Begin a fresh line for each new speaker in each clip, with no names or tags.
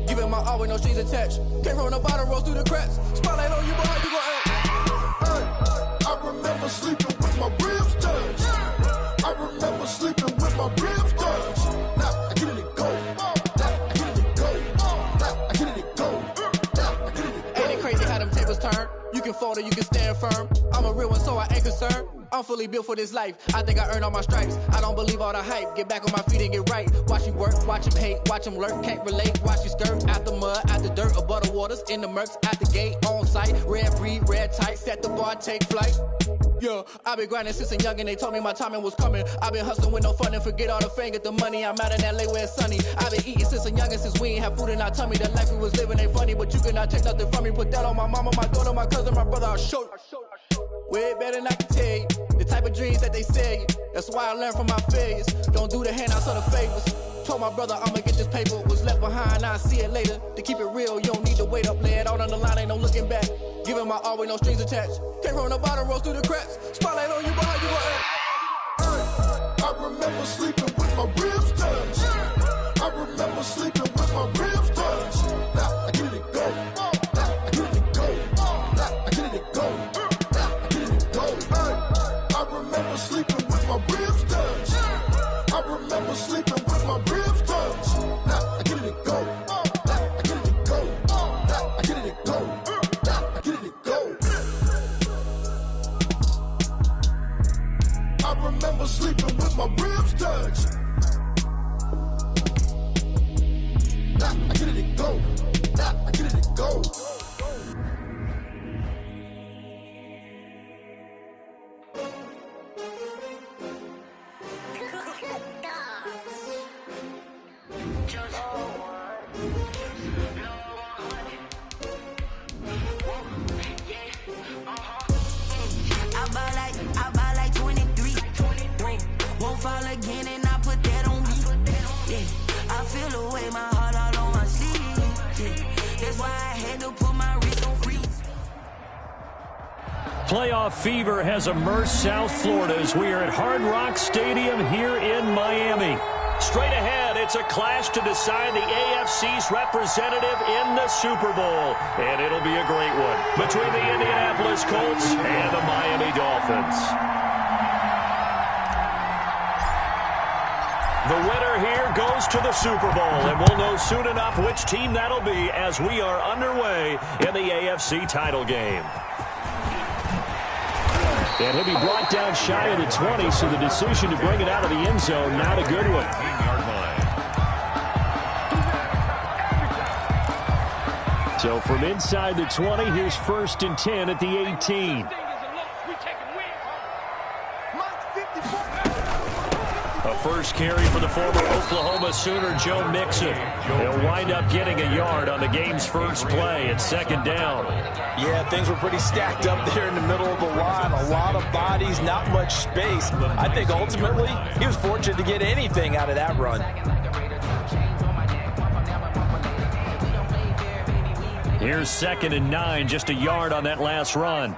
Giving my all with no strings attached. Came from the bottom, rose through the cracks. Spotlight on you, boy, how you gon' act?
I remember sleeping with my ribs touched. I remember sleeping with my ribs touched. Now I get it go. Now I get it go. Now I get it go. Now I get it go.
Ain't it crazy how them tables turn? You can fold or you can stand firm. I'm a real one, so I ain't concerned. I'm fully built for this life. I think I earned all my stripes. I don't believe all the hype. Get back on my feet and get right. Watch you work, watch him hate, watch him lurk. Can't relate, watch you skirt. Out the mud, out the dirt, above the waters, in the murks, out the gate, on site. Red breed, red tight, set the bar, take flight. Yeah, I been grinding since a young and they told me my timing was coming. I been hustling with no fun and forget all the fame, get the money. I'm out in LA where it's sunny. I been eating since a young and since we ain't have food in our tummy. The life we was living ain't funny, but you cannot take nothing from me. Put that on my mama, my daughter, my cousin, my brother, I'll show you. Way better than I can tell you. The type of dreams that they sell you. That's why I learned from my failures. Don't do the handouts or the favors. Told my brother I'ma get this paper. Was left behind, I'll see it later. To keep it real, you don't need to wait up. Lay it out on the line, ain't no looking back. Giving my all with no strings attached. Came from the bottom, rose through the cracks. Spotlight on you, boy, how you gon' act?
I remember sleeping with my ribs touched. I remember sleeping with my ribs touched. Now I get it go. Now I get it go. Now I get it go. Now I get it go. I remember sleeping with my ribs touched. I remember sleeping with my ribs touched. Now I get it go. Now I get it go. Now I get it go. Now I get it go. I remember sleeping with my ribs touched. Now I get it go. Now I get it go.
I buy like 23. Won't fall again and I put that on me. Yeah, I feel the way my heart all on my sleeve. Yeah, that's why I had to put my wrist on freeze.
Playoff fever has immersed South Florida as we are at Hard Rock Stadium here in Miami. Straight ahead, it's a clash to decide the AFC's representative in the Super Bowl. And it'll be a great one between the Indianapolis Colts and the Miami Dolphins. The winner here goes to the Super Bowl, and we'll know soon enough which team that'll be as we are underway in the AFC title game. And he'll be brought down shy of the 20, so the decision to bring it out of the end zone, not a good one. So from inside the 20, here's 1st and 10 at the 18. A first carry for the former Oklahoma Sooner, Joe Mixon. He'll wind up getting a yard on the game's first play at 2nd down.
Yeah, things were pretty stacked up there in the middle of the line. A lot of bodies, not much space. I think ultimately he was fortunate to get anything out of that run.
Here's 2nd and 9, just a yard on that last run.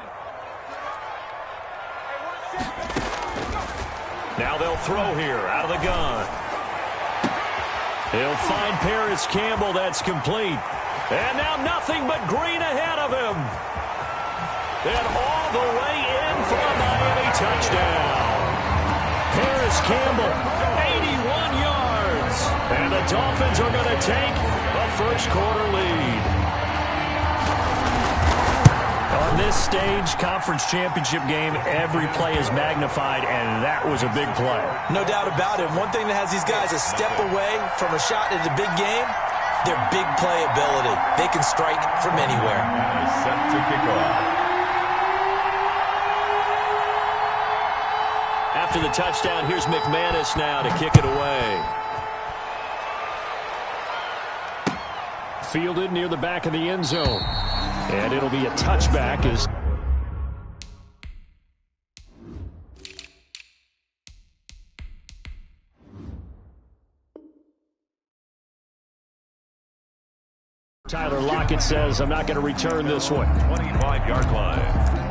Now they'll throw here out of the gun. He'll find Paris Campbell. That's complete. And now nothing but green ahead of him. And all the way in for a Miami touchdown. Paris Campbell, 81 yards. And the Dolphins are going to take a first-quarter lead. On this stage, conference championship game, every play is magnified, and that was a big play.
No doubt about it. One thing that has these guys a step away from a shot at the big game, their big play ability. They can strike from anywhere.
Set to kick off.
After the touchdown, here's McManus now to kick it away. Fielded near the back of the end zone. And it'll be a touchback as Tyler Lockett says, I'm not going to return this one.
25-yard line.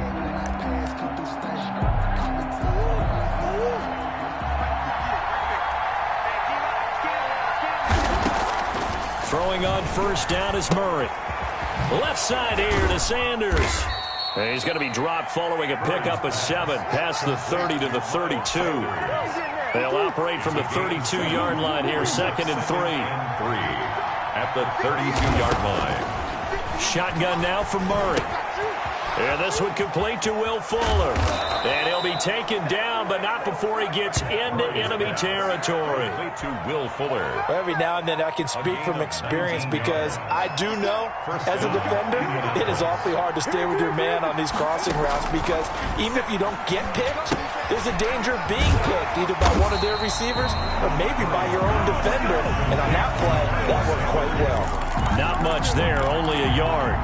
Throwing on first down is Murray. Left side here to Sanders. And he's going to be dropped following a pickup of 7 past the 30 to the 32. They'll operate from the 32-yard line here, 2nd and 3.
At the 32-yard line.
Shotgun now for Murray. And this one complete to Will Fuller. And he'll be taken down, but not before he gets into enemy territory.
To Will Fuller.
Every now and then I can speak from experience because I do know, as a defender, it is awfully hard to stay with your man on these crossing routes because even if you don't get picked, there's a danger of being picked either by one of their receivers or maybe by your own defender. And on that play, that worked quite well.
Not much there, only a yard.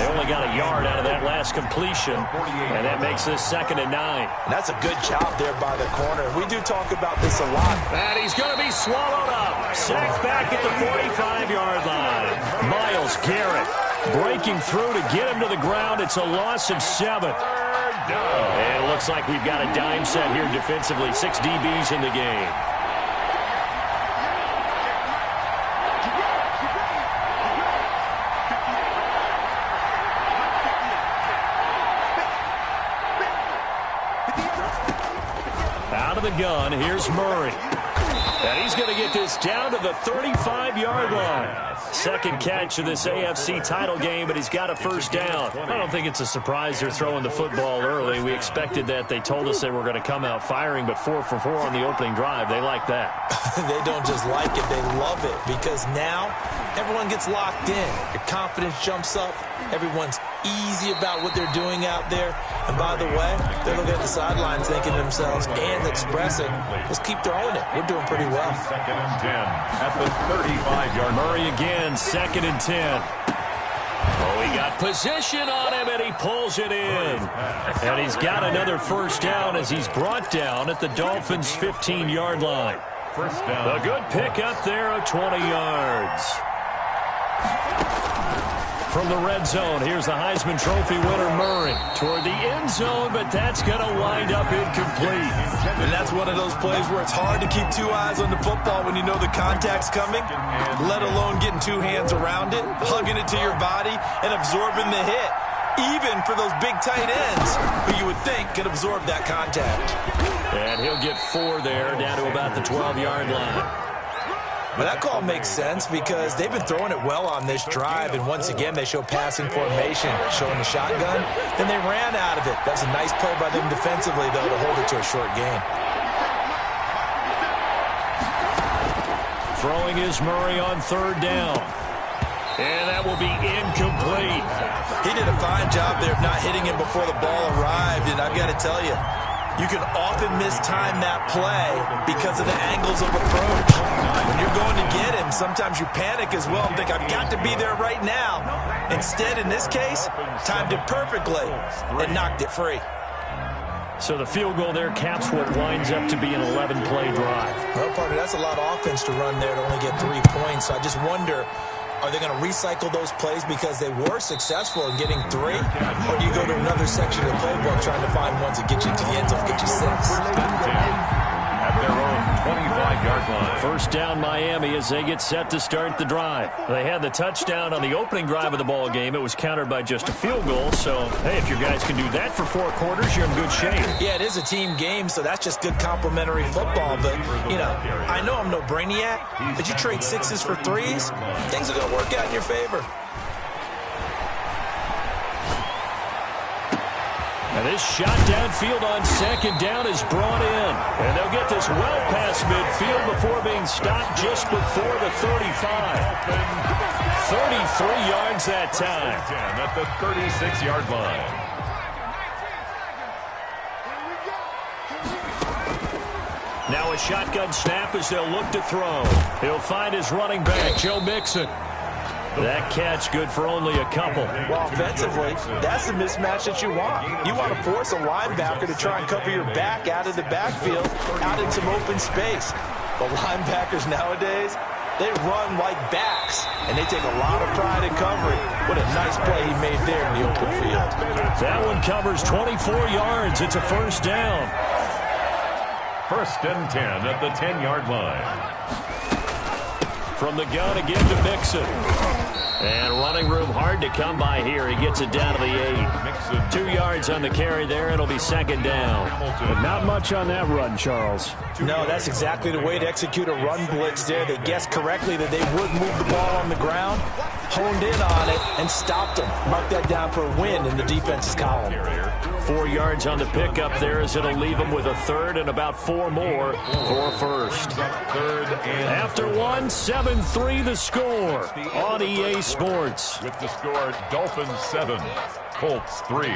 They only got a yard out of that last completion, and that makes this 2nd and 9.
And that's a good job there by the corner. We do talk about this a lot.
And he's going to be swallowed up. Sacked back at the 45-yard line. Myles Garrett breaking through to get him to the ground. It's a loss of 7. And it looks like we've got a dime set here defensively. 6 DBs in the game. Out of the gun, here's Murray. And he's going to get this down to the 35-yard line. Second catch of this AFC title game, but he's got a first down. I don't think it's a surprise they're throwing the football early. We expected that. They told us they were going to come out firing, but 4 for 4 on the opening drive. They like that.
They don't just like it, they love it, because now everyone gets locked in. Your confidence jumps up. Everyone's easy about what they're doing out there. And by the way, they're looking at the sidelines thinking to themselves and expressing, let's keep throwing it. We're doing pretty well.
2nd and 10 at the 35-yard line.
Murray again, 2nd and 10. Oh, he got position on him, and he pulls it in. And he's got another first down as he's brought down at the Dolphins' 15-yard line.
First down.
A good pickup there of 20 yards. From the red zone, here's the Heisman Trophy winner, Murray, toward the end zone, but that's going to wind up incomplete.
And that's one of those plays where it's hard to keep 2 eyes on the football when you know the contact's coming, let alone getting 2 hands around it, hugging it to your body, and absorbing the hit, even for those big tight ends who you would think could absorb that contact.
And he'll get 4 there, down to about the 12-yard line.
But that call makes sense because they've been throwing it well on this drive, and once again they show passing formation, showing the shotgun. Then they ran out of it. That's a nice play by them defensively, though, to hold it to a short gain.
Throwing is Murray on 3rd down. And that will be incomplete.
He did a fine job there of not hitting him before the ball arrived, and I've got to tell you, you can often mistime that play because of the angles of approach. When you're going to get him, sometimes you panic as well and think, I've got to be there right now. Instead, in this case, timed it perfectly and knocked it free.
So the field goal there caps what winds up to be an 11-play drive.
Well, partner, that's a lot of offense to run there to only get 3 points. So I just wonder, are they going to recycle those plays because they were successful in getting 3? Or do you go to another section of the playbook trying to find ones that get you to the end zone, get you 6?
At their own 25-yard line.
First down Miami as they get set to start the drive. They had the touchdown on the opening drive of the ball game. It was countered by just a field goal. So, hey, if your guys can do that for 4 quarters, you're in good shape.
Yeah, it is a team game, so that's just good complimentary football. But, you know, I know I'm no brainiac, but you trade 6s for 3s, things are going to work out in your favor.
And this shot downfield on 2nd down is brought in. And they'll get this well past midfield before being stopped just before the 35. 33 yards that time.
At the 36-yard line.
Now a shotgun snap as they'll look to throw. He'll find his running back, Joe Mixon. That catch good for only a couple.
Well, offensively, that's the mismatch that you want. You want to force a linebacker to try and cover your back out of the backfield, out in some open space. But linebackers nowadays, they run like backs, and they take a lot of pride in covering. What a nice play he made there in the open field.
That one covers 24 yards. It's a first down.
1st and 10 at the 10-yard line.
From the gun again to Mixon. And running room hard to come by here. He gets it down to the 8. 2 yards on the carry there. It'll be second down.
But not much on that run, Charles.
No, that's exactly the way to execute a run blitz there. They guessed correctly that they would move the ball on the ground, honed in on it, and stopped them. Mark that down for a win in the defense's column.
4 yards on the pickup there as it'll leave them with a third and about 4 more for a first. After 1, 7-3 the score on EA Sports.
With the score, Dolphins 7, Colts 3.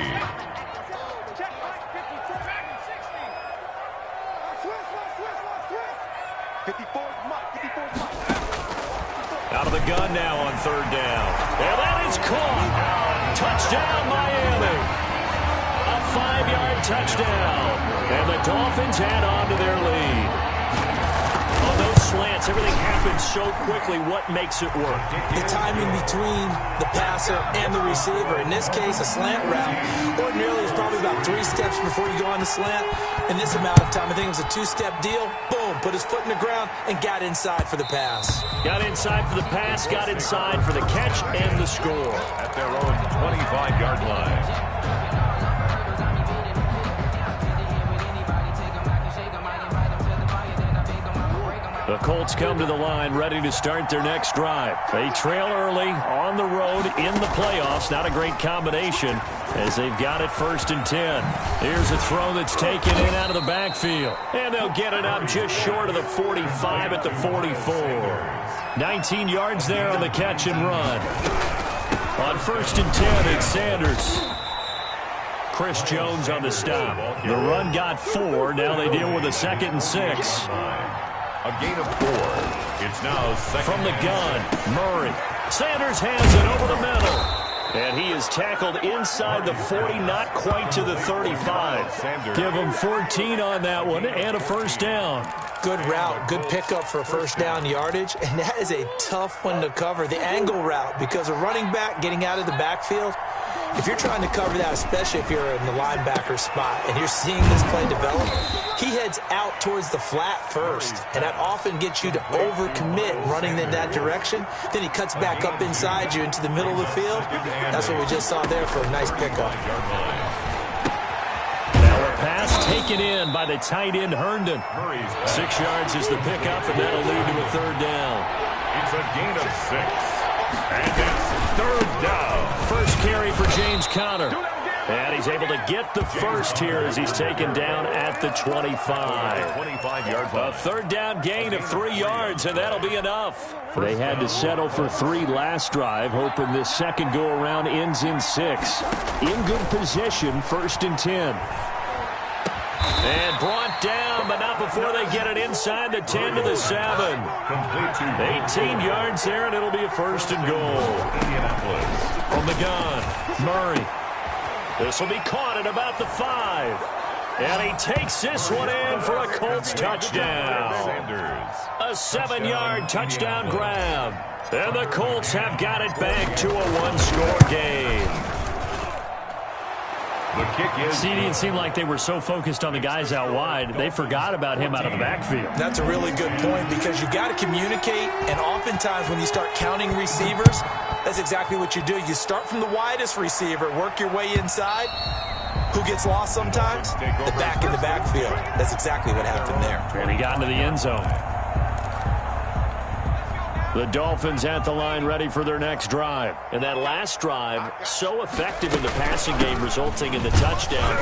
Out of the gun now on third down. And that is caught. Touchdown, Miami. A 5-yard touchdown. And the Dolphins add on to their lead. On those slants, everything happens so quickly. What makes it work?
The timing between the passer and the receiver. In this case, a slant route. Ordinarily, it's probably about 3 steps before you go on the slant. In this amount of time, I think it was a 2-step deal. Boom, put his foot in the ground and got inside for the pass.
Got inside for the pass, got inside for the catch and the score.
At their own 25-yard line.
The Colts come to the line ready to start their next drive. They trail early on the road in the playoffs. Not a great combination as they've got it 1st and 10. Here's a throw that's taken in out of the backfield. And they'll get it up just short of the 45 at the 44. 19 yards there on the catch and run. On 1st and 10, it's Sanders. Chris Jones on the stop. The run got 4. Now they deal with a 2nd and 6.
A gain of 4. It's now second.
From the gun, Murray. Sanders hands it over the middle. And he is tackled inside the 40, not quite to the 35. Give him 14 on that one and a first down.
Good route, good pickup for first down yardage, and that is a tough one to cover. The angle route, because a running back getting out of the backfield, if you're trying to cover that, especially if you're in the linebacker spot and you're seeing this play develop, he heads out towards the flat first, and that often gets you to overcommit running in that direction. Then he cuts back up inside you into the middle of the field. That's what we just saw there for a nice pickup.
Now a pass taken in by the tight end Herndon. 6 yards is the pickup, and that'll lead to a third down.
It's a gain of 6. And it's third down.
First carry for James Conner. And he's able to get the first here as he's taken down at the 25.
25-yard line.
A third down gain of 3 yards, and that'll be enough. They had to settle for 3 last drive, hoping this second go-around ends in 6. In good position, 1st and 10. And brought down, but not before they get it inside the 10 to the 7. 18 yards there, and it'll be a 1st and goal. From the gun, Murray. This will be caught at about the 5. And he takes this one in for a Colts touchdown. A 7-yard touchdown grab. And the Colts have got it back to a 1-score game.
The kick is.
CD, it seemed like they were so focused on the guys out wide, they forgot about him out of the backfield.
That's a really good point, because you got to communicate, and oftentimes when you start counting receivers, that's exactly what you do. You start from the widest receiver, work your way inside. Who gets lost sometimes? The back in the backfield. That's exactly what happened there.
And he got into the end zone. The Dolphins at the line ready for their next drive. And that last drive, so effective in the passing game, resulting in the touchdown.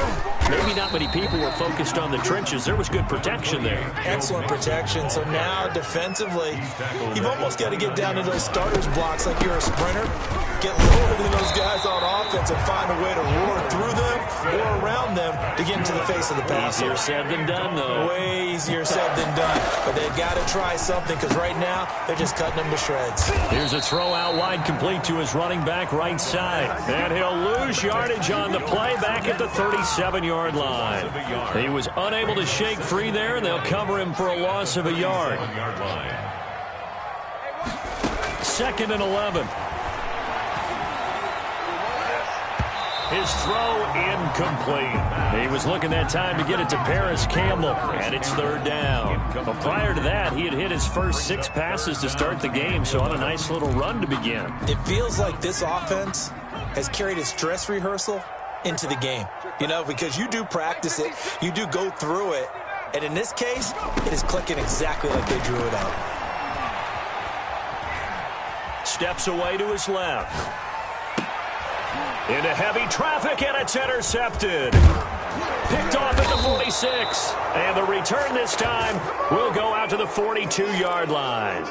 Maybe not many people were focused on the trenches. There was good protection there.
Excellent protection. So now defensively, you've almost got to get down to those starters blocks like you're a sprinter. Get lower than those guys on offense and find a way to roar through them or around them to get into the face of the passer.
Easier said than done, though.
Way easier said than done. But they've got to try something, because right now they're just cutting them to shreds.
Here's a throw out wide, complete to his running back right side. And he'll lose yardage on the play back at the 37-yard line. He was unable to shake free there, and they'll cover him for a loss of a yard. 2nd and 11. His throw incomplete. He was looking that time to get it to Paris Campbell, and it's third down. But prior to that, he had hit his first 6 passes to start the game, so on a nice little run to begin.
It feels like this offense has carried its dress rehearsal into the game. You know, because you do practice it, you do go through it, and in this case, it is clicking exactly like they drew it out.
Steps away to his left. Into heavy traffic, and it's intercepted. Picked off at the 46. And the return this time will go out to the 42-yard line.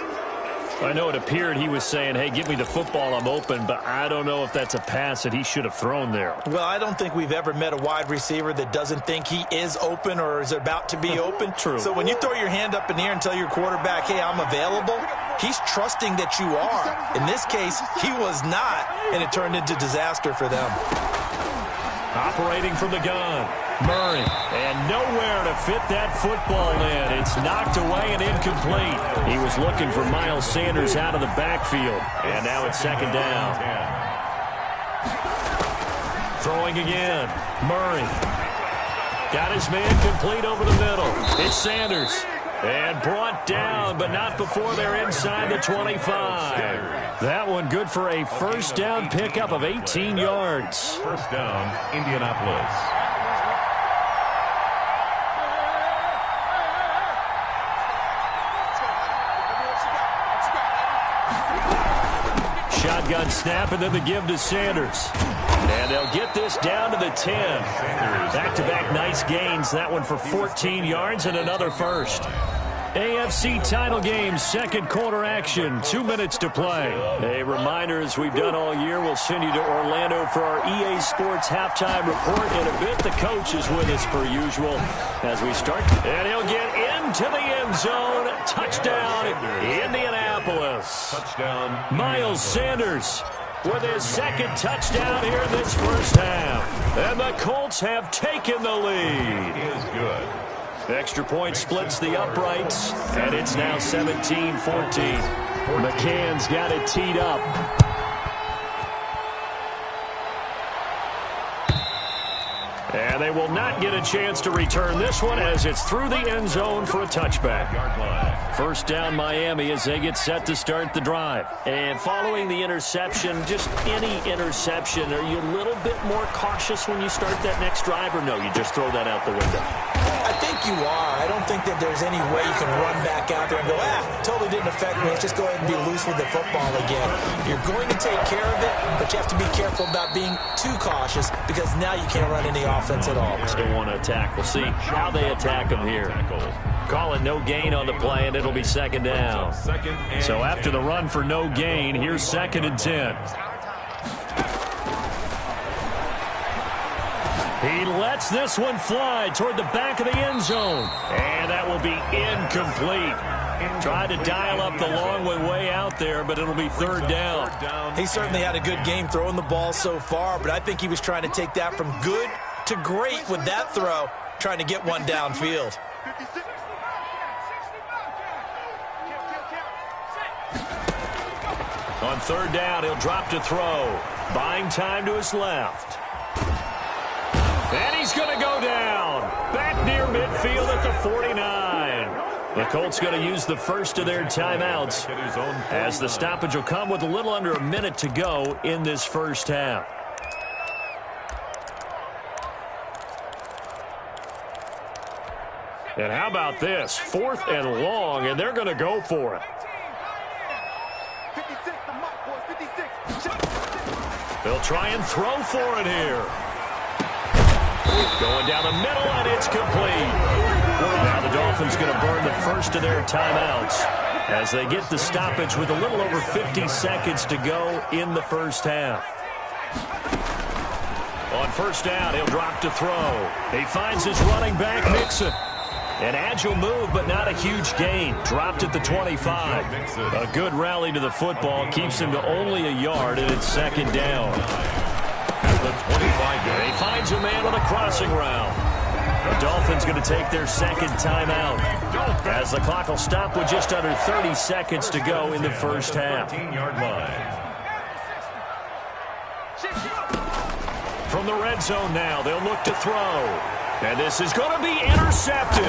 I know it appeared he was saying, hey, give me the football, I'm open, but I don't know if that's a pass that he should have thrown there.
Well, I don't think we've ever met a wide receiver that doesn't think he is open or is about to be open.
True.
So when you throw your hand up in the air and tell your quarterback, hey, I'm available, he's trusting that you are. In this case, he was not, and it turned into disaster for them.
Operating from the gun, Murray, and nowhere to fit that football in. It's knocked away and incomplete. He was looking for Miles Sanders out of the backfield, and now it's second down. Throwing again, Murray. Got his man complete over the middle. It's Sanders. And brought down, but not before they're inside the 25. That one good for a first down pickup of 18 yards.
First down, Indianapolis.
Shotgun snap and then the give to Sanders. And they'll get this down to the 10. Back-to-back nice gains. That one for 14 yards and another first. AFC title game, second quarter action, 2 minutes to play. A reminder, as we've done all year, we'll send you to Orlando for our EA Sports halftime report. In a bit, the coach is with us per usual as we start. And he'll get into the end zone. Touchdown, Indianapolis.
Touchdown,
Miles Sanders with his second touchdown here in this first half. And the Colts have taken the lead.
is good.
Extra point splits the uprights, and it's now 17-14. McCann's got it teed up. And they will not get a chance to return this one as it's through the end zone for a touchback. First down Miami as they get set to start the drive. And following the interception, just any interception, are you a little bit more cautious when you start that next drive, or no, you just throw that out the window?
I think you are. I don't think that there's any way you can run back out there and go, totally didn't affect me. Let's just go ahead and be loose with the football again. You're going to take care of it, but you have to be careful about being too cautious because now you can't run any offense at all.
Still want to attack. We'll see how they attack them here. Call it no gain on the play, and it'll be second down. So after the run for no gain, here's 2nd and 10. He lets this one fly toward the back of the end zone. And that will be incomplete. Tried to dial up the long one way out there, but it'll be third down.
He certainly had a good game throwing the ball so far, but I think he was trying to take that from good to great with that throw, trying to get one downfield.
On third down, he'll drop to throw. Buying time to his left. And he's going to go down. Back near midfield at the 49. The Colts going to use the first of their timeouts as the stoppage will come with a little under a minute to go in this first half. And how about this? 4th and long, and they're going to go for it. They'll try and throw for it here. Going down the middle, and it's complete. Now the Dolphins going to burn the first of their timeouts as they get the stoppage with a little over 50 seconds to go in the first half. On first down, he'll drop to throw. He finds his running back, Mixon. An agile move, but not a huge gain. Dropped at the 25. A good rally to the football keeps him to only a yard, and it's second down.
At the 25.
He finds a man on the crossing route. The Dolphins going to take their second timeout as the clock will stop with just under 30 seconds to go in the first half.
13-yard line.
From the red zone now, they'll look to throw. And this is going to be intercepted.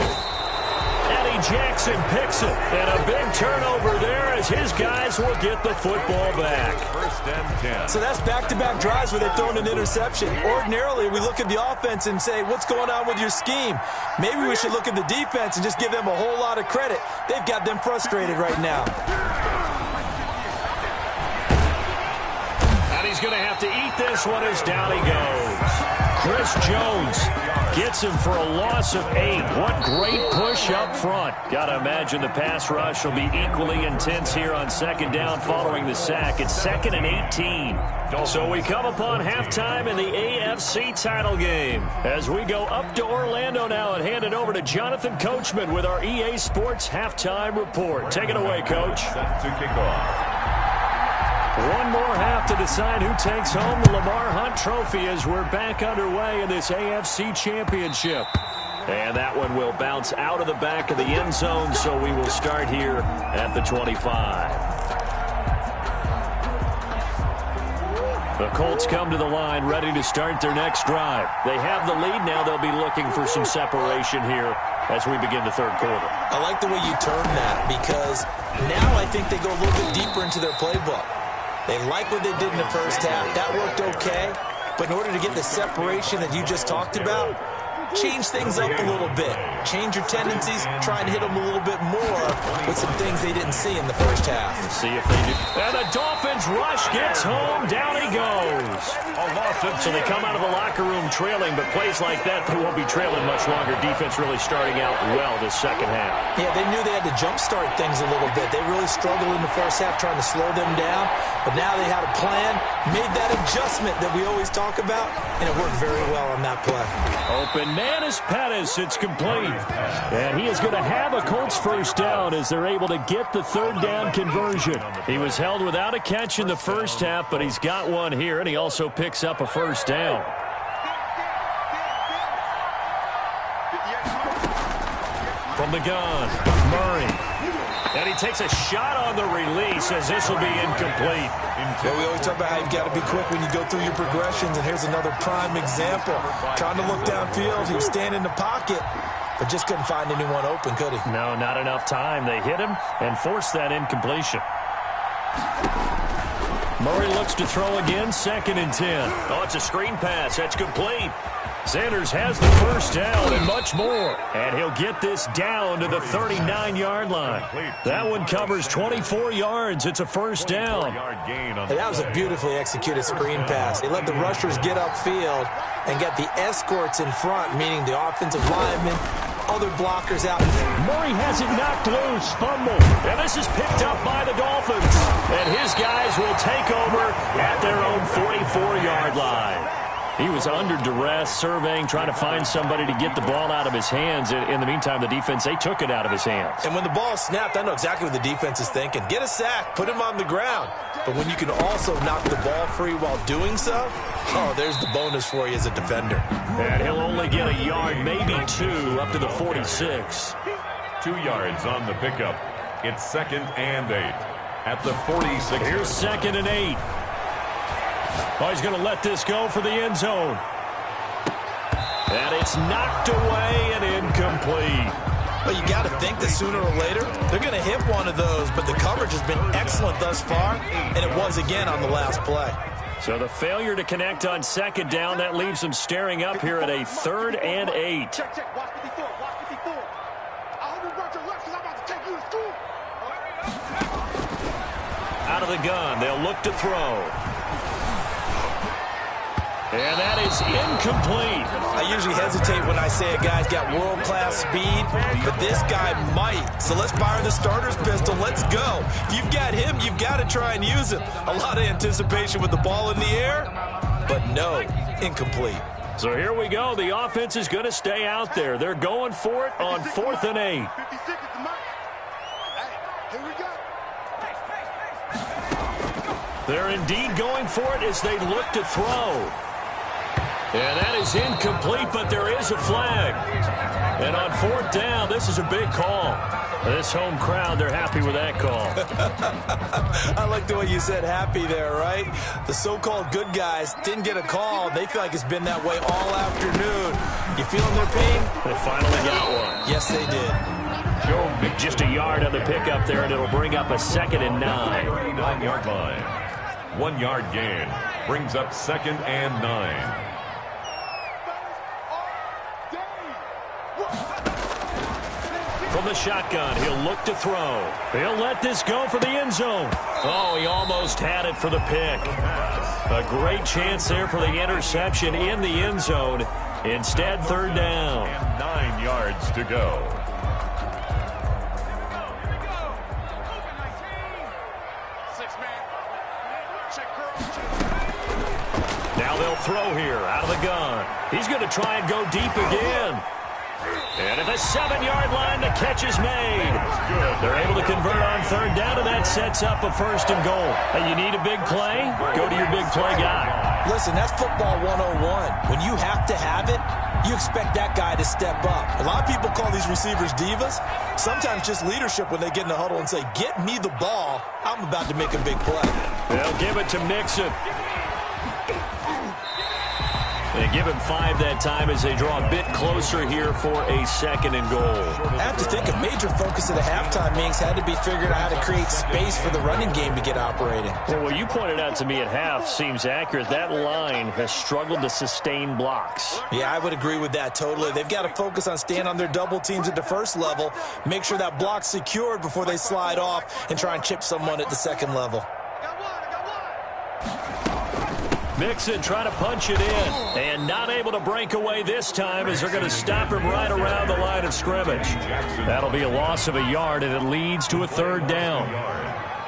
Eddie Jackson picks it. And a big turnover there as his guys will get the football back.
First and 10.
So that's back-to-back drives where they've thrown an interception. Ordinarily, we look at the offense and say, what's going on with your scheme? Maybe we should look at the defense and just give them a whole lot of credit. They've got them frustrated right now.
And he's going to have to eat this one as down he goes. Chris Jones gets him for a loss of 8. What great push up front. Got to imagine the pass rush will be equally intense here on second down following the sack. It's 2nd and 18. So we come upon halftime in the AFC title game as we go up to Orlando now and hand it over to Jonathan Coachman with our EA Sports halftime report. Take it away, Coach.
Set to kick off.
One more half to decide who takes home the Lamar Hunt Trophy as we're back underway in this AFC Championship. And that one will bounce out of the back of the end zone, so we will start here at the 25. The Colts come to the line ready to start their next drive. They have the lead now. They'll be looking for some separation here as we begin the third quarter.
I like the way you term that because now I think they go a little bit deeper into their playbook. They like what they did in the first half. That worked okay. But in order to get the separation that you just talked about, change things up a little bit. Change your tendencies. Try and hit them a little bit more with some things they didn't see in the first half.
Let's see if they do. And the Dolphins rush gets home. Down he goes. So they come out of the locker room trailing, but plays like that, they won't be trailing much longer. Defense really starting out well this second half.
Yeah, they knew they had to jumpstart things a little bit. They really struggled in the first half trying to slow them down, but now they had a plan, made that adjustment that we always talk about, and it worked very well on that play.
Open man is Pettis. It's complete. And he is going to have a Colts first down as they're able to get the third down conversion. He was held without a catch in the first half, but he's got one here, and he also picks up a first down. From the gun, Murray. And he takes a shot on the release as this will be incomplete.
Yeah, we always talk about how you've got to be quick when you go through your progressions, and here's another prime example. Trying to look downfield, he was standing in the pocket, but just couldn't find anyone open, could he?
No, not enough time. They hit him and forced that incompletion. Murray looks to throw again, 2nd and 10. Oh, it's a screen pass. That's complete. Sanders has the first down and much more. And he'll get this down to the 39-yard line. That one covers 24 yards. It's a first down.
And that was a beautifully executed screen pass. They let the rushers get upfield and get the escorts in front, meaning the offensive linemen, other blockers out.
Murray has it knocked loose, fumble. And this is picked up by the Dolphins. And his guys will take over at their own 44-yard line. He was under duress, surveying, trying to find somebody to get the ball out of his hands. In the meantime, the defense, they took it out of his hands.
And when the ball snapped, I know exactly what the defense is thinking. Get a sack, put him on the ground. But when you can also knock the ball free while doing so, oh, there's the bonus for you as a defender.
And he'll only get a yard, maybe 2, up to the 46.
2 yards on the pickup. It's 2nd and 8 at the 46.
Here's 2nd and 8. Oh, he's going to let this go for the end zone. And it's knocked away and incomplete.
Well, you got to think that sooner or later, they're going to hit one of those, but the coverage has been excellent thus far, and it was again on the last play.
So the failure to connect on 2nd down, that leaves them staring up here at a 3rd and 8.
Check. Watch 54. Watch 54. I hope you brought your left because I'm about to take you to school.
Out of the gun, they'll look to throw. And that is incomplete.
I usually hesitate when I say a guy's got world-class speed, but this guy might. So let's fire the starter's pistol. Let's go. If you've got him, you've got to try and use him. A lot of anticipation with the ball in the air, but no, incomplete.
So here we go. The offense is going to stay out there. They're going for it on 4th and 8.
56 is the mark. Hey, here we go.
They're indeed going for it as they look to throw. And that is incomplete, but there is a flag. And on 4th down, this is a big call.
This home crowd, they're happy with that call.
I like the way you said happy there, right? The so-called good guys didn't get a call. They feel like it's been that way all afternoon. You feeling their pain?
They finally got one.
Yes, they did.
Just a yard on the pickup there, and it'll bring up a 2nd and 9.
9-yard line. 1 yard gain brings up 2nd and 9.
From the shotgun, he'll look to throw. He'll let this go for the end zone. Oh, he almost had it for the pick. A great chance there for the interception in the end zone. Instead, 3rd down.
And 9 yards to go.
Now they'll throw here out of the gun. He's going to try and go deep again. And at the 7-yard line, the catch is made. They're able to convert on 3rd down, and that sets up a 1st and goal. Hey, you need a big play? Go to your big play guy.
Listen, that's football 101. When you have to have it, you expect that guy to step up. A lot of people call these receivers divas. Sometimes just leadership when they get in the huddle and say, get me the ball. I'm about to make a big play.
They'll give it to Mixon. They give him 5 that time as they draw a bit closer here for a 2nd and goal.
I have to think a major focus of the halftime meetings had to be figuring out how to create space for the running game to get operating.
Well, what you pointed out to me at half seems accurate. That line has struggled to sustain blocks.
Yeah, I would agree with that totally. They've got to focus on staying on their double teams at the first level, make sure that block's secured before they slide off and try and chip someone at the 2nd level.
Mixon trying to punch it in, and not able to break away this time as they're going to stop him right around the line of scrimmage. That'll be a loss of a yard, and it leads to a 3rd down.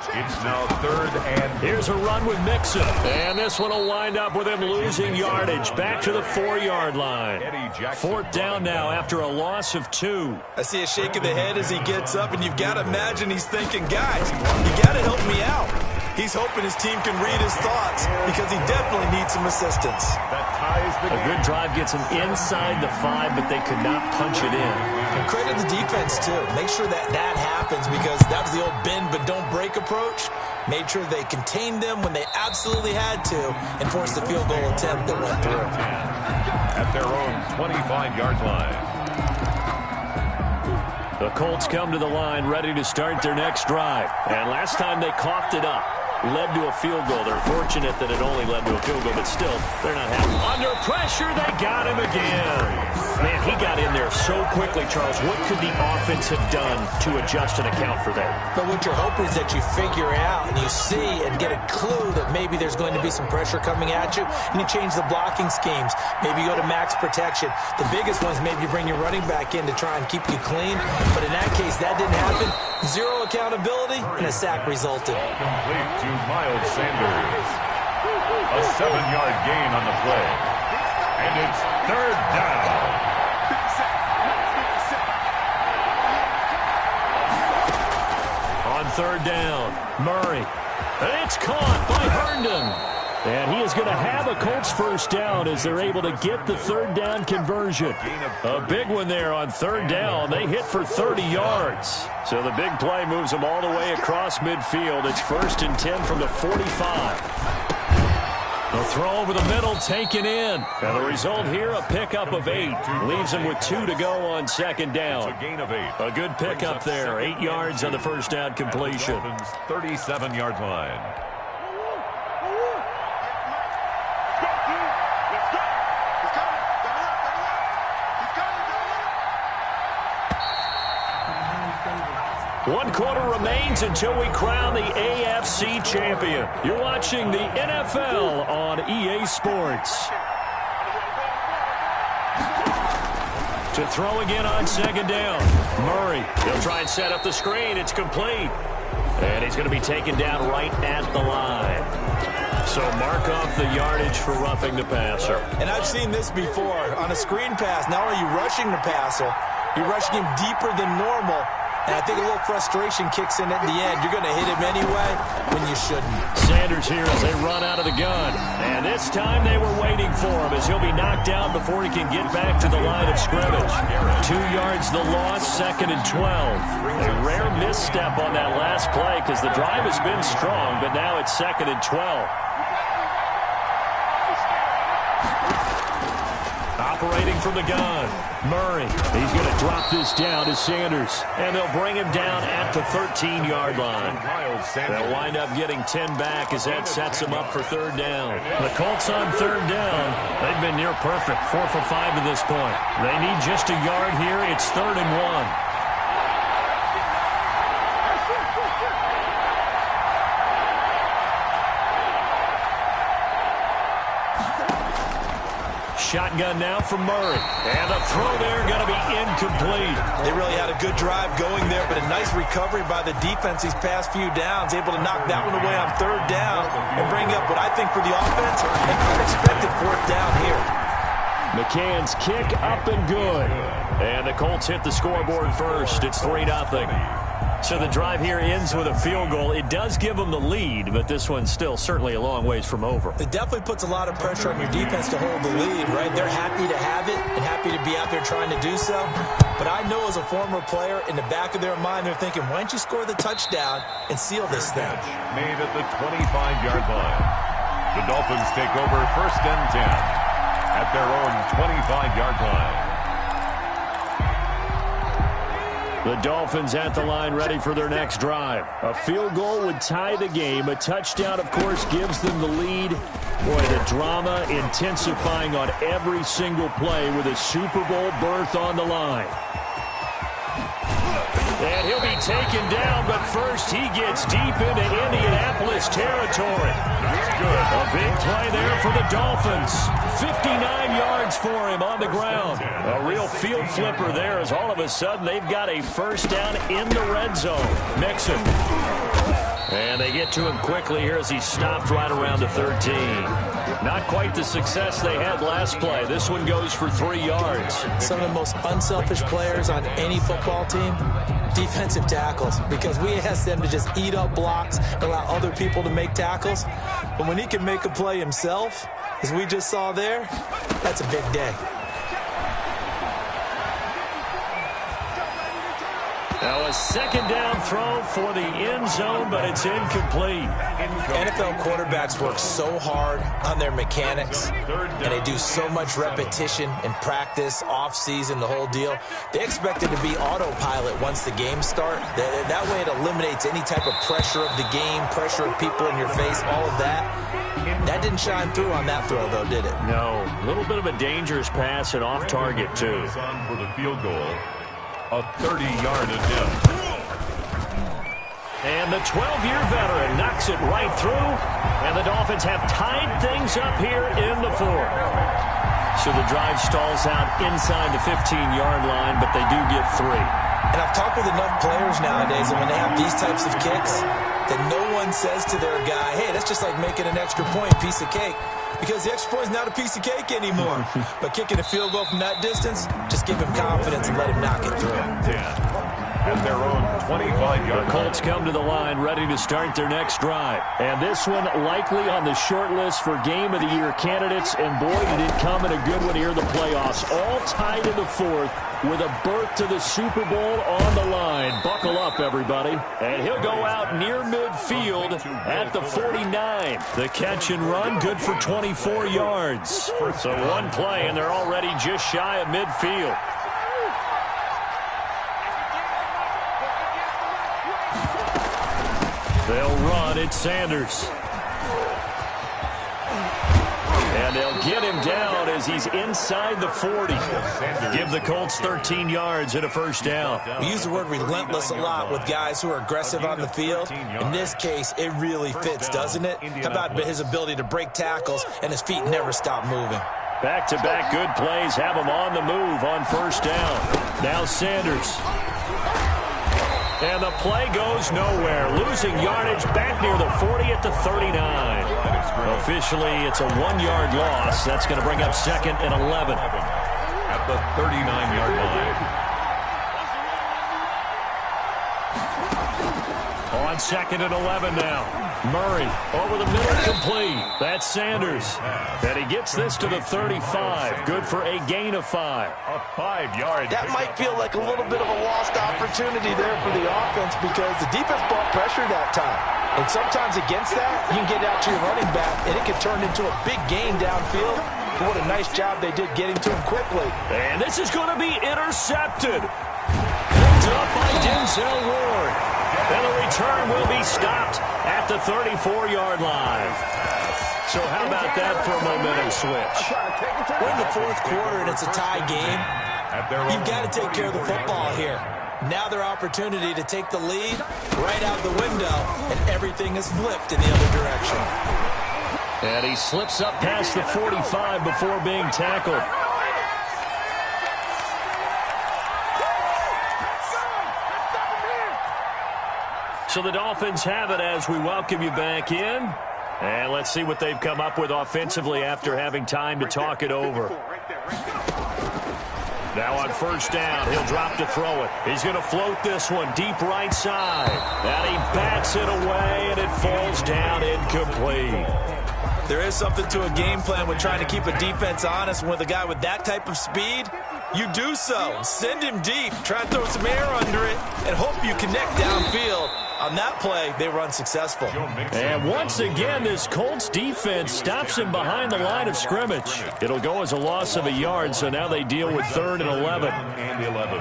It's now 3rd and...
Here's a run with Mixon, and this one will wind up with him losing yardage back to the 4-yard line. 4th down now after a loss of 2.
I see a shake of the head as he gets up, and you've got to imagine he's thinking, guys, you got to help me out. He's hoping his team can read his thoughts because he definitely needs some assistance.
That ties the
game. A good drive gets him inside the 5, but they could not punch it in.
And credit the defense, too. Make sure that happens because that was the old bend but don't break approach. Made sure they contained them when they absolutely had to and forced the field goal attempt that went through.
At their own 25-yard line.
The Colts come to the line ready to start their next drive. And last time they coughed it up, led to a field goal. They're fortunate that it only led to a field goal, but still, they're not happy. Under pressure, they got him again. Man, he got in there so quickly, Charles. What could the offense have done to adjust and account for that?
But what you're hoping is that you figure out and you see and get a clue that maybe there's going to be some pressure coming at you, and you change the blocking schemes. Maybe you go to max protection. The biggest ones, maybe you bring your running back in to try and keep you clean. But in that case, that didn't happen. Zero accountability, and a sack resulted.
Complete to Miles Sanders. A 7-yard gain on the play. And it's 3rd down.
On 3rd down, Murray. And it's caught by Herndon. And he is going to have a Colts 1st down as they're able to get the 3rd down conversion. A big one there on 3rd down. They hit for 30 yards. So the big play moves them all the way across midfield. It's 1st and 10 from the 45. The throw over the middle taken in. And the result here, a pickup of 8. Leaves them with 2 to go on 2nd down.
A gain of 8.
A good pickup there. 8 yards on the 1st down completion.
37-yard line.
One quarter remains until we crown the AFC champion. You're watching the NFL on EA Sports. To throw again on 2nd down. Murray, he'll try and set up the screen. It's complete. And he's going to be taken down right at the line. So mark off the yardage for roughing the passer.
And I've seen this before. On a screen pass, not only are you rushing the passer, you're rushing him deeper than normal. And I think a little frustration kicks in at the end. You're going to hit him anyway when you shouldn't.
Sanders here as they run out of the gun. And this time they were waiting for him as he'll be knocked down before he can get back to the line of scrimmage. 2 yards the loss, 2nd and 12. A rare misstep on that last play because the drive has been strong, but now it's 2nd and 12. Operating from the gun, Murray. He's going to drop this down to Sanders, and they'll bring him down at the 13-yard line. They'll wind up getting 10 back as that sets them up for 3rd down. The Colts on 3rd down. They've been near perfect, 4 for 5 to this point. They need just a yard here. It's 3rd and 1. Shotgun now from Murray. And the throw there going to be incomplete.
They really had a good drive going there, but a nice recovery by the defense these past few downs. Able to knock that one away on 3rd down and bring up what I think for the offense, an unexpected 4th down here.
McCann's kick up and good. And the Colts hit the scoreboard first. It's 3-0. So the drive here ends with a field goal. It does give them the lead, but this one's still certainly a long ways from over.
It definitely puts a lot of pressure on your defense to hold the lead, right? They're happy to have it and happy to be out there trying to do so. But I know as a former player, in the back of their mind, they're thinking, why don't you score the touchdown and seal this thing?
Made at the 25-yard line. The Dolphins take over 1st and 10 at their own 25-yard line.
The Dolphins at the line ready for their next drive. A field goal would tie the game. A touchdown, of course, gives them the lead. Boy, the drama intensifying on every single play with a Super Bowl berth on the line. And he'll be taken down, but first he gets deep into Indianapolis territory. A big play there for the Dolphins. 59 yards for him on the ground. A real field flipper there as all of a sudden they've got a 1st down in the red zone. Mixon. And they get to him quickly here as he stopped right around the 13. Not quite the success they had last play. This one goes for 3 yards.
Some of the most unselfish players on any football team, defensive tackles, because we ask them to just eat up blocks and allow other people to make tackles. But when he can make a play himself, as we just saw there, that's a big day.
Now a 2nd down throw for the end zone, but it's incomplete.
NFL quarterbacks work so hard on their mechanics, and they do so much repetition in practice, off-season, the whole deal. They expect it to be autopilot once the games start. That way it eliminates any type of pressure of the game, pressure of people in your face, all of that. That didn't shine through on that throw, though, did it?
No. A little bit of a dangerous pass and off target, too.
On for the field goal. A 30-yard attempt.
And the 12-year veteran knocks it right through. And the Dolphins have tied things up here in the 4th. So the drive stalls out inside the 15-yard line, but they do get 3.
And I've talked with enough players nowadays, and when they have these types of kicks, that no one says to their guy, hey, that's just like making an extra point, piece of cake. Because the extra point is not a piece of cake anymore. But kicking a field goal from that distance, just give him confidence and let him knock it through.
10 at their own 25-yard.
The Colts come to the line ready to start their next drive. And this one likely on the short list for Game of the Year candidates. And boy, did it come in a good one here in the playoffs. All tied in the 4th with a berth to the Super Bowl on the line. Buckle up, everybody. And he'll go out near midfield at the 49. The catch and run, good for 24 yards. So one play, and they're already just shy of midfield. They'll run. It's Sanders. And they'll get him down as he's inside the 40. Give the Colts 13 yards and a 1st down.
We use the word relentless a lot with guys who are aggressive on the field. In this case, it really fits, doesn't it? How about his ability to break tackles and his feet never stop moving?
Back-to-back good plays have him on the move on 1st down. Now Sanders. And the play goes nowhere. Losing yardage back near the 40 at the 39. Officially, it's a 1-yard loss. That's going to bring up 2nd and 11.
At the 39-yard line.
On 2nd and 11 now. Murray over the middle, complete. That's Sanders. And he gets this to the 35. Good for a gain of 5.
A 5-yard.
That might feel like a little bit of a lost opportunity there for the offense because the defense brought pressure that time. And sometimes against that, you can get out to your running back, and it can turn into a big gain downfield. But what a nice job they did getting to him quickly.
And this is going to be intercepted. Picked up by Denzel Ward. And the return will be stopped at the 34-yard line. So how about that for a momentum switch?
We're in the fourth quarter, and it's a tie game. You've got to take care of the football here. Now their opportunity to take the lead right out the window, and everything is flipped in the other direction.
And he slips up past the 45 before being tackled. So the Dolphins have it as we welcome you back in. And let's see what they've come up with offensively after having time to talk it over. Now on first down, he'll drop to throw it. He's going to float this one deep right side. And he bats it away, and it falls down incomplete.
There is something to a game plan with trying to keep a defense honest. And with a guy with that type of speed, you do so. Send him deep. Try to throw some air under it and hope you connect downfield. On that play, they were unsuccessful.
And once again, this Colts defense stops him behind the line of scrimmage. It'll go as a loss of a yard, so now they deal with 3rd and 11.
And 11.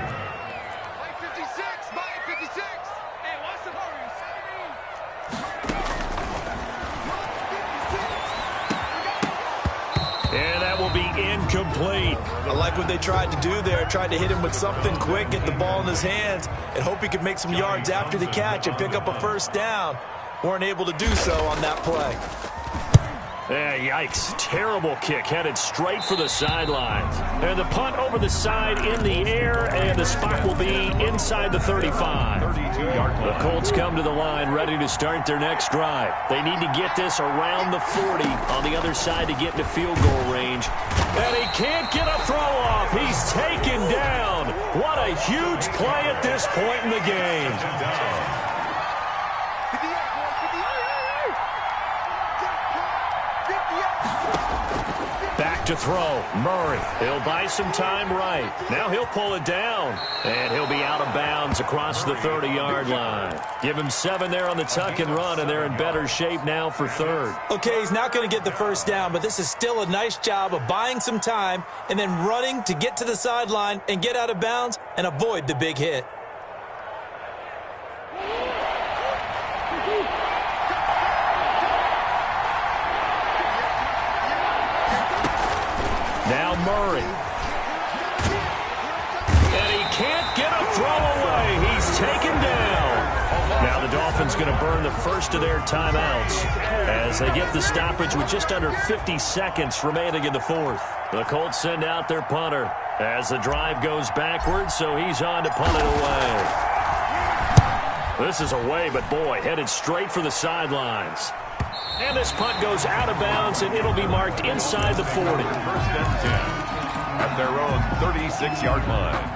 And that will be incomplete.
I like what they tried to do there. Tried to hit him with something quick, get the ball in his hands, and hope he could make some yards after the catch and pick up a first down. Weren't able to do so on that play.
Yikes. Terrible kick headed straight for the sidelines. And the punt over the side in the air, and the spot will be inside the 35.
32-yard line.
The Colts come to the line ready to start their next drive. They need to get this around the 40 on the other side to get into field goal range. And he can't get a throw off. He's taken down. What a huge play at this point in the game. Back to throw. Murray. He'll buy some time right. Now he'll pull it down. And he'll be out of bounds across the 30-yard line. Give him 7 there on the tuck and run, and they're in better shape now for 3rd.
Okay, he's not going to get the first down, but this is still a nice job of buying some time and then running to get to the sideline and get out of bounds and avoid the big hit.
Now Murray. And he can't get a throw away. He's taken down. Now the Dolphins going to burn the first of their timeouts as they get the stoppage with just under 50 seconds remaining in the 4th. The Colts send out their punter as the drive goes backwards, so he's on to punt it away. This is away, but boy, headed straight for the sidelines. And this punt goes out of bounds, and it'll be marked inside the 40.
1st and 10 at their own 36-yard line.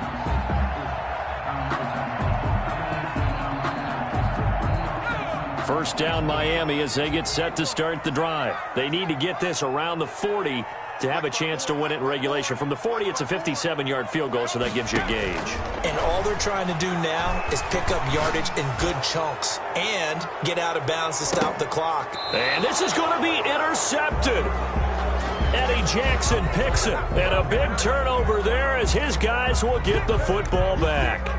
First down Miami as they get set to start the drive. They need to get this around the 40 to have a chance to win it in regulation. From the 40, it's a 57-yard field goal, so that gives you a gauge.
And all they're trying to do now is pick up yardage in good chunks and get out of bounds to stop the clock.
And this is going to be intercepted. Eddie Jackson picks it. And a big turnover there as his guys will get the football back.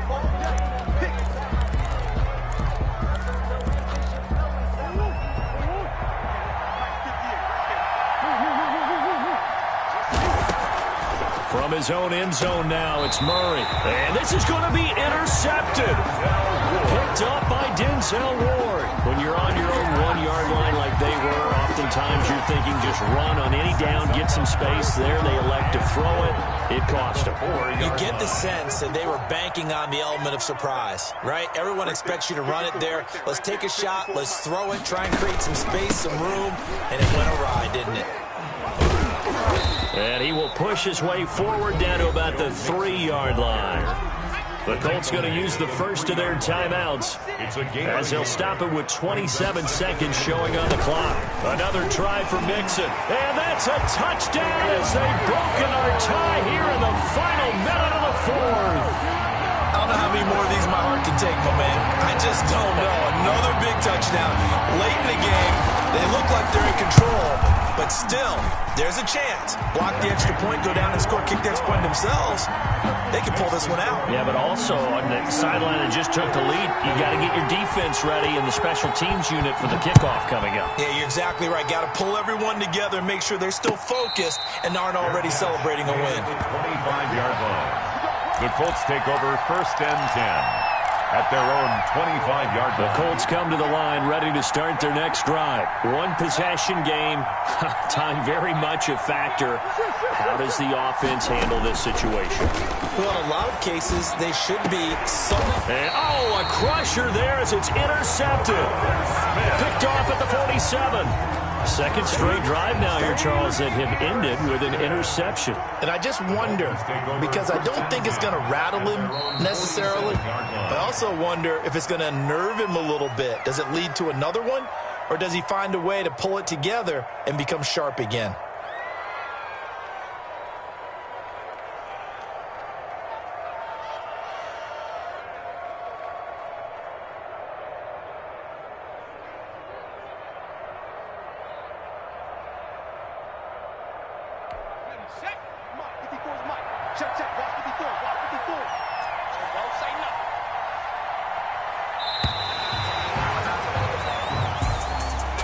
From his own end zone now, it's Murray. And this is going to be intercepted. Picked up by Denzel Ward. When you're on your own 1-yard line like they were, oftentimes you're thinking just run on any down, get some space. There they elect to throw it. It cost them.
You get the sense that they were banking on the element of surprise, right? Everyone expects you to run it there. Let's take a shot. Let's throw it. Try and create some space, some room. And it went awry, didn't it?
And he will push his way forward down to about the 3-yard line. The Colts going to use the first of their timeouts as they'll stop it with 27 seconds showing on the clock. Another try for Mixon. And that's a touchdown as they've broken our tie here in the final minute of the fourth.
I don't know how many more of these my heart can take, my man. I just don't know. Another big touchdown. Late in the game, they look like they're in control, but still, there's a chance. Block the extra point, go down and score, kick the extra point themselves. They can pull this one out.
Yeah, but also on the sideline that just took the lead, you got to get your defense ready in the special teams unit for the kickoff coming up.
Yeah, you're exactly right. Got to pull everyone together and make sure they're still focused and aren't already celebrating a win.
25-yard line. The Colts take over 1st and 10 at their own 25-yard line.
The Colts come to the line ready to start their next drive. One possession game. Time very much a factor. How does the offense handle this situation?
Well, in a lot of cases, they should be
And, a crusher there as it's intercepted. Picked off at the 47. Second straight drive now here, Charles, that have ended with an interception.
And I just wonder, because I don't think it's going to rattle him necessarily, but I also wonder if it's going to unnerve him a little bit. Does it lead to another one, or does he find a way to pull it together and become sharp again?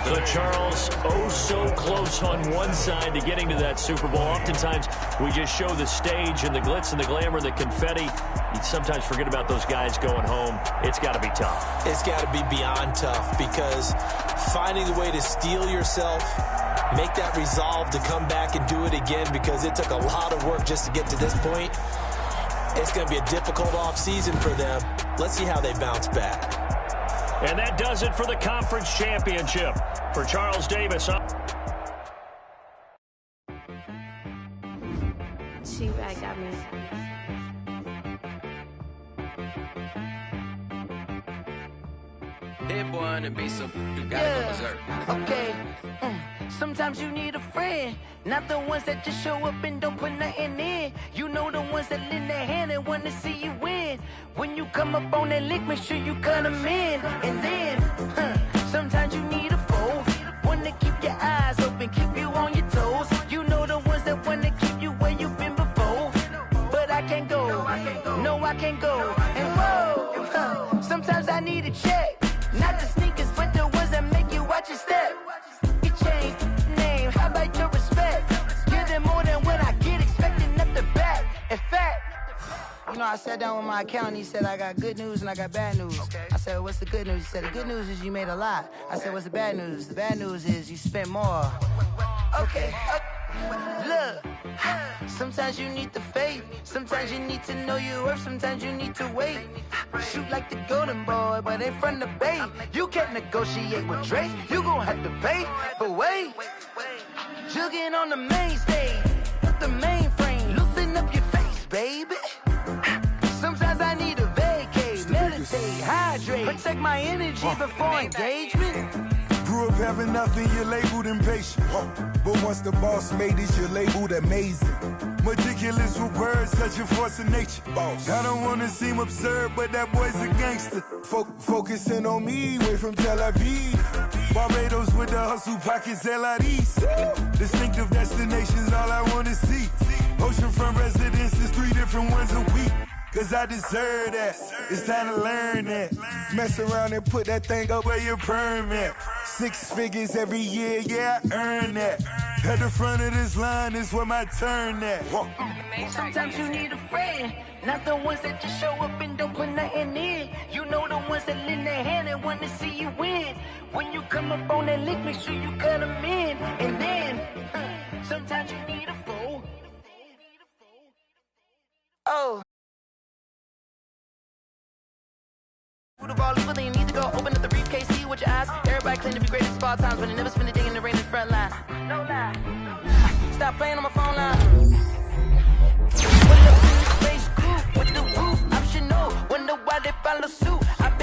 So, Charles, so close on one side to getting to that Super Bowl. Oftentimes, we just show the stage and the glitz and the glamour, the confetti. You sometimes forget about those guys going home. It's got to be tough.
It's got to be beyond tough, because finding a way to steel yourself, make that resolve to come back and do it again, because it took a lot of work just to get to this point. It's going to be a difficult offseason for them. Let's see how they bounce back.
And that does it for the conference championship. For Charles Davis.
She-Rag got me.
Hit one and be some, you gotta go berserk.
Okay. Sometimes you need a friend, not the ones that just show up and don't put nothing in. You know, the ones that lend their hand and want to see you win. When you come up on that lick, make sure you cut them in. And then, sometimes you need a foe, one to keep your eyes open, keep you on your toes. You know, the ones that want to keep you where you've been before. But I can't go, no, I can't go. And whoa, sometimes I need a check, not the sneakers, but the ones that make you watch your step. Change name, how about your respect? Give them more than what I get, expecting up the back. In fact, you know, I sat down with my accountant. He said, I got good news and I got bad news. Okay. I said, what's the good news? He said, the good news is you made a lot. I said, what's the bad news? The bad news is you spent more. Okay. Look, sometimes you need the faith, sometimes you need to know your worth, sometimes you need to wait. Shoot like the golden boy, but ain't from the bay. You can't negotiate with Drake, you gon' have to pay. But wait, jugging on the main stage, the mainframe, loosen up your face, baby. Sometimes I need a vacate, meditate, hydrate, protect my energy before engagement.
Grew up having nothing, you're labeled impatient. But once the boss made it, you're labeled amazing. Meticulous with words, such a force of nature. I don't want to seem absurd, but that boy's a gangster. Focusing on me, way from Tel Aviv. Barbados with the hustle pockets, LIDs. Distinctive destinations, all I want to see. Oceanfront residences, 3 different ones a week. Cause I deserve that, it's time to learn that. Mess around and put that thing up where your permit. 6 figures every year, yeah, I earn that. At the front of this line is where my turn at.
Sometimes you need a friend, not the ones that just show up and don't put nothing in. You know, the ones that lend their hand and want to see you win. When you come up on that lick, make sure you cut them in. And then, sometimes you need a foe. Oh. Root of all evil, then you need to go open up the briefcase, see with your eyes. Everybody claim to be greatest of all times, but they never spend a day in the rain in the front line. No lie. Stop playing on my phone line. Pull up in the space coupe with the roof optional. they follow suit. I